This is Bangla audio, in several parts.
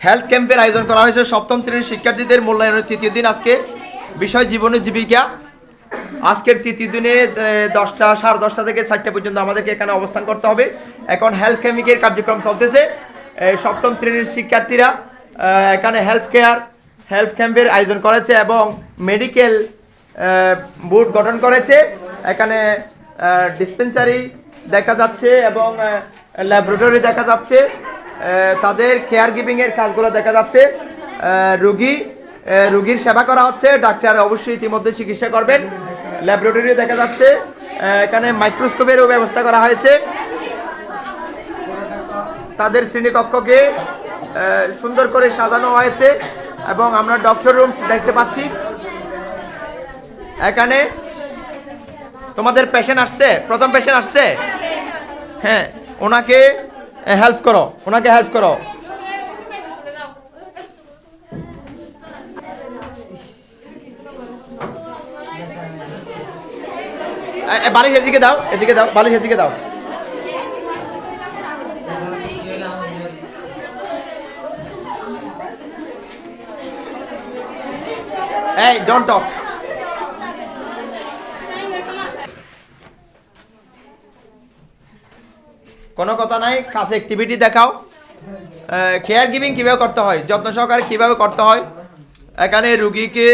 হেলথ ক্যাম্পের আয়োজন করা হয়েছে সপ্তম শ্রেণীর শিক্ষার্থীদের মূল্যায়নের তৃতীয় দিন আজকে। বিষয় জীবন ও জীবিকা। আজকের তৃতীয় দিনে 10টা 10:30 থেকে 4টা পর্যন্ত আমাদেরকে এখানে অবস্থান করতে হবে। এখন হেলথ ক্যাম্পের কার্যক্রম চলতেছে। সপ্তম শ্রেণীর শিক্ষার্থীরা এখানে হেলথ ক্যাম্পের আয়োজন করেছে এবং মেডিকেল বোর্ড গঠন করেছে। এখানে ডিসপেন্সারি দেখা যাচ্ছে এবং ল্যাবরেটরি দেখা যাচ্ছে। তাদের কেয়ার গিভিংয়ের কাজগুলো দেখা যাচ্ছে। রুগীর সেবা করা হচ্ছে। ডাক্তার অবশ্যই ইতিমধ্যে চিকিৎসা করবেন। ল্যাবরেটরি দেখা যাচ্ছে। এখানে মাইক্রোস্কোপেরও ব্যবস্থা করা হয়েছে। তাদের শ্রেণীকক্ষকে সুন্দর করে সাজানো হয়েছে এবং আমরা ডক্টর রুম দেখতে পাচ্ছি। এখানে তোমাদের পেশেন্ট আসছে, প্রথম পেশেন্ট আসছে। হ্যাঁ, ওনাকে হেল্প করো। বালিশ এদিকে দাও, বালিশ এদিকে দাও। এই ডোন্ট টক। কোনো কথা নাই, কাছে অ্যাক্টিভিটি দেখাও। কেয়ার গিভিং কীভাবে করতে হয়, যত্ন সহকারে কীভাবে করতে হয়, এখানে রুগীকে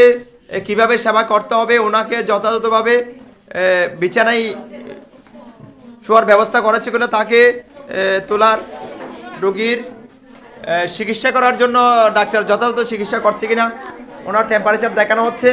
কীভাবে সেবা করতে হবে, ওনাকে যথাযথভাবে বিছানায় শোয়ার ব্যবস্থা করেছে কিনা, তাকে তোলার রুগীর চিকিৎসা করার জন্য ডাক্তার যথাযথ চিকিৎসা করছে কিনা, ওনার টেম্পারেচার দেখানো হচ্ছে।